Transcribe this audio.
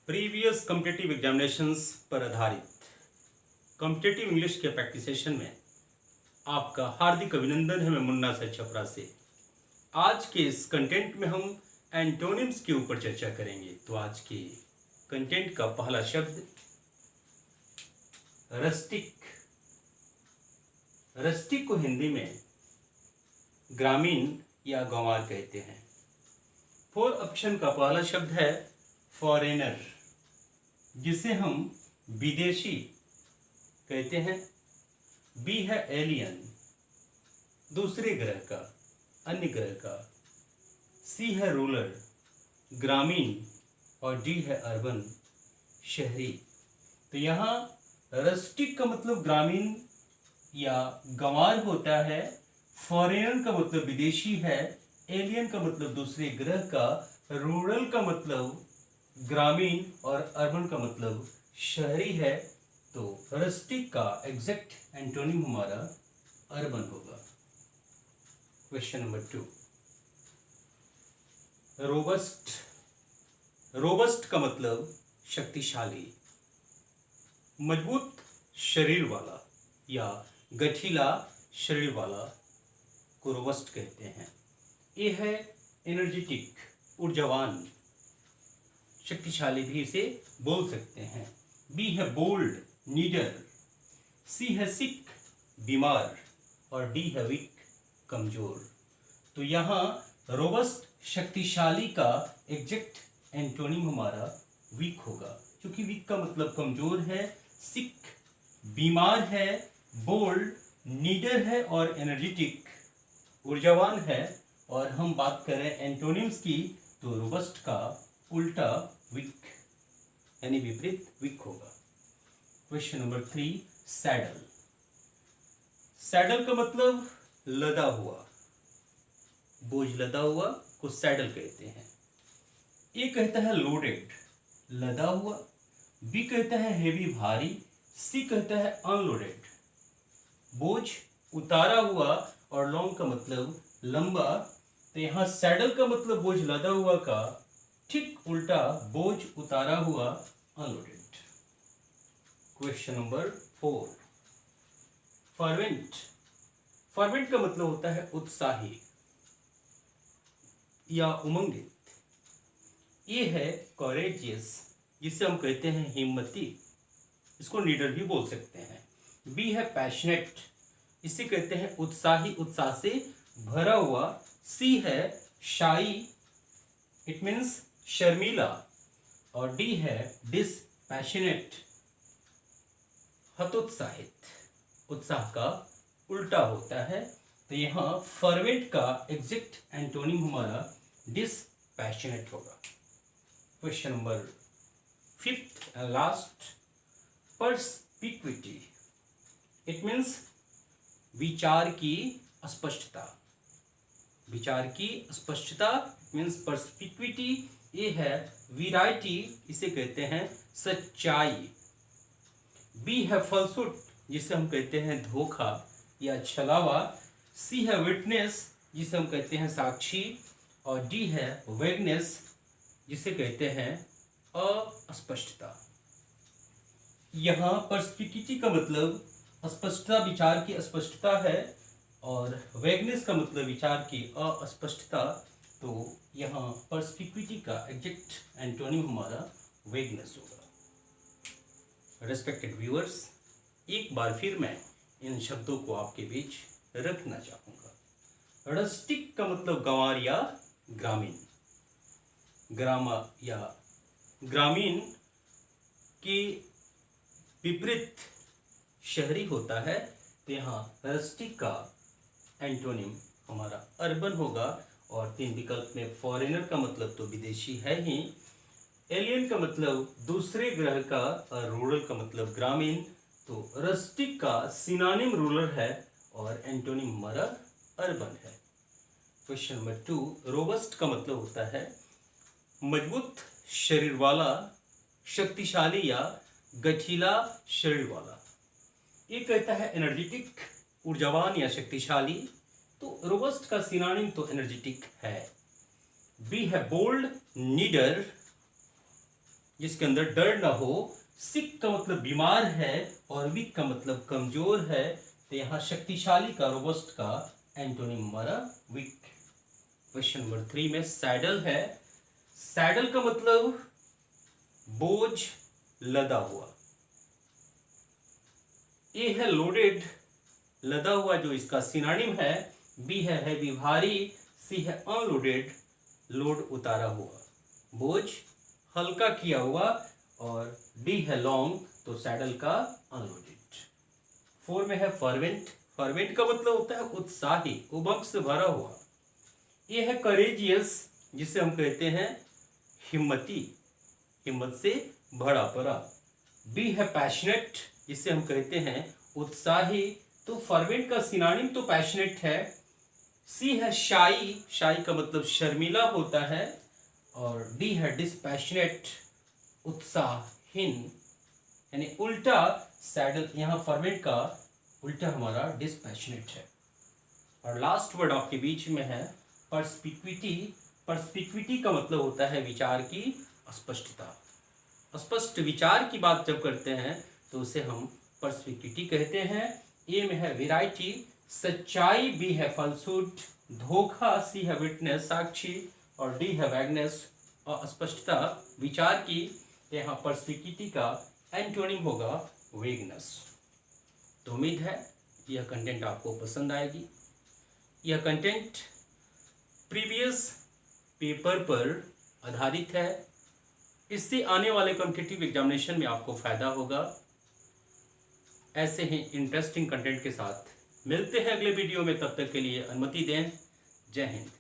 Previous competitive examinations पर आधारित competitive English के प्रैक्टिस सेशन में आपका हार्दिक अभिनंदन है। मैं मुन्ना सर छपरा से। आज के इस कंटेंट में हम एंटोनिम्स के ऊपर चर्चा करेंगे। तो आज के कंटेंट का पहला शब्द रस्टिक। रस्टिक को हिंदी में ग्रामीण या गंवार कहते हैं। 4 ऑप्शन का पहला शब्द है फॉरेनर, जिसे हम विदेशी कहते हैं। बी है एलियन, दूसरे ग्रह का, अन्य ग्रह का। सी है रूरल, ग्रामीण। और डी है अर्बन, शहरी। तो यहाँ रस्टिक का मतलब ग्रामीण या गंवार होता है। फॉरेनर का मतलब विदेशी है। एलियन का मतलब दूसरे ग्रह का। रूरल का मतलब ग्रामीण और अर्बन का मतलब शहरी है। तो रस्टिक का एग्जैक्ट एंटोनिम हमारा अर्बन होगा। Question number 2, robust. रोबस्ट का मतलब शक्तिशाली, मजबूत शरीर वाला या गठीला शरीर वाला को रोबस्ट कहते हैं। ए है एनर्जेटिक, ऊर्जावान, शक्तिशाली भी इसे बोल सकते हैं। बी है बोल्ड, नीडर। सी है सिक, बीमार। और डी है वीक, कमजोर। तो यहाँ रोबस्ट शक्तिशाली का एग्जैक्ट एंटोनिम हमारा वीक होगा, क्योंकि वीक का मतलब कमजोर है। सिक बीमार है, बोल्ड नीडर है और एनर्जेटिक ऊर्जावान है। और हम बात करें एंटोनिम्स की, तो रोबस्ट का उल्टा वीक यानी विपरीत वीक होगा। Question number 3, saddle. सैडल का मतलब लदा हुआ, बोझ लदा हुआ को सैडल कहते हैं। ए कहता है लोडेड, लदा हुआ। बी कहता है हेवी, भारी। सी कहता है अनलोडेड, बोझ उतारा हुआ। और लॉन्ग का मतलब लंबा। तो यहाँ सैडल का मतलब बोझ लदा हुआ का ठीक उल्टा बोझ उतारा हुआ, unloaded. Question number 4, fervent. Fervent का मतलब होता है उत्साही या उमंगित। ये है कॉरेजियस, जिसे हम कहते हैं हिम्मती, इसको लीडर भी बोल सकते हैं। बी है पैशनेट, इसे कहते हैं उत्साही, उत्साह से भरा हुआ। सी है शाई, इट मीन्स शर्मीला। और डी है डिसपैशनेट, हतोत्साहित, उत्साह का उल्टा होता है। तो यहाँ फर्वेंट का एग्जैक्ट एंटोनिम हमारा डिसपैशनेट होगा। Question number 5th and last, perspicuity. It means विचार की स्पष्टता, विचार की स्पष्टता मीन्स पर्सपिक्विटी। ये है विराइटी, इसे कहते हैं सच्चाई। बी है फलसूट, जिसे हम कहते हैं धोखा या छलावा। सी है विटनेस, जिसे हम कहते हैं साक्षी। और डी है वेगनेस, जिसे कहते हैं अस्पष्टता। यहाँ पर्सपिक्विटी का मतलब स्पष्टता, विचार की स्पष्टता है। और वेगनेस का मतलब विचार की अस्पष्टता। तो यहाँ पर्सपिक्विटी का एग्जैक्ट एंटोनिम हमारा वेगनेस होगा। रेस्पेक्टेड व्यूअर्स, एक बार फिर मैं इन शब्दों को आपके बीच रखना चाहूँगा। रस्टिक का मतलब गंवार या ग्रामीण, ग्रामा या ग्रामीण की विपरीत शहरी होता है। तो यहाँ रस्टिक का एंटोनिम हमारा अर्बन होगा। और 3 विकल्प में फॉरेनर का मतलब तो विदेशी है ही, एलियन का मतलब दूसरे ग्रह का, और रूरल का मतलब ग्रामीण। तो रस्टिक का सिनोनिम रूरल है और एंटोनिम हमारा अर्बन है। क्वेश्चन नंबर 2, रोबस्ट का मतलब होता है मजबूत शरीर वाला, शक्तिशाली या गठीला शरीर वाला। ये कहता है एनर्जेटिक, ऊर्जावान या शक्तिशाली। तो रोबस्ट का सिनोनिम तो एनर्जेटिक है। बी है बोल्ड, नीडर। जिसके अंदर डर ना हो। सिक का मतलब बीमार है और वीक का मतलब कमजोर है, तो यहाँ शक्तिशाली का, रोबस्ट का एंटोनिम हमारा वीक। क्वेश्चन नंबर 3 में सैडल है। सैडल का मतलब बोझ, लदा हुआ। ए है लोडेड, लदा हुआ जो इसका सिनोनिम है। बी है हैवी, भारी। सी है अनलोडेड, लोड उतारा हुआ, बोझ हल्का किया हुआ। और डी है लॉन्ग, तो सैडल का अनलोडेड। 4 में है फर्वेंट। फर्वेंट का मतलब होता है उत्साही, उमंग से भरा हुआ। ये है करेजियस, जिसे हम कहते हैं हिम्मती, हिम्मत से भरा पड़ा। बी है पैशनेट, जिसे हम कहते हैं उत्साही, तो फर्वेंट का सिनोनिम तो पैशनेट है। सी है शाई, शाई का मतलब शर्मीला होता है। और डी है डिस्पैशनेट, उत्साहहीन, यानी उल्टा। सैडल यहाँ फर्वेंट का उल्टा हमारा डिस्पैशनेट है। और लास्ट वर्ड आपके बीच में है पर्सपिक्विटी। पर्सपिक्विटी का मतलब होता है विचार की स्पष्टता। स्पष्ट विचार की बात जब करते हैं तो उसे हम पर्सपिक्विटी कहते हैं। ए में है वेराइटी, सच्चाई। बी है फलसूट, धोखा। सी है विटनेस, साक्षी। और डी है वैगनेस, अस्पष्टता विचार की। यहाँ पर्सपिक्विटी का एंटोनिम होगा वेगनेस। तो उम्मीद है यह कंटेंट आपको पसंद आएगी। यह कंटेंट प्रीवियस पेपर पर आधारित है। इससे आने वाले कॉम्पिटिटिव एग्जामिनेशन में आपको फायदा होगा। ऐसे ही इंटरेस्टिंग कंटेंट के साथ मिलते हैं अगले वीडियो में। तब तक के लिए अनुमति दें। जय हिंद।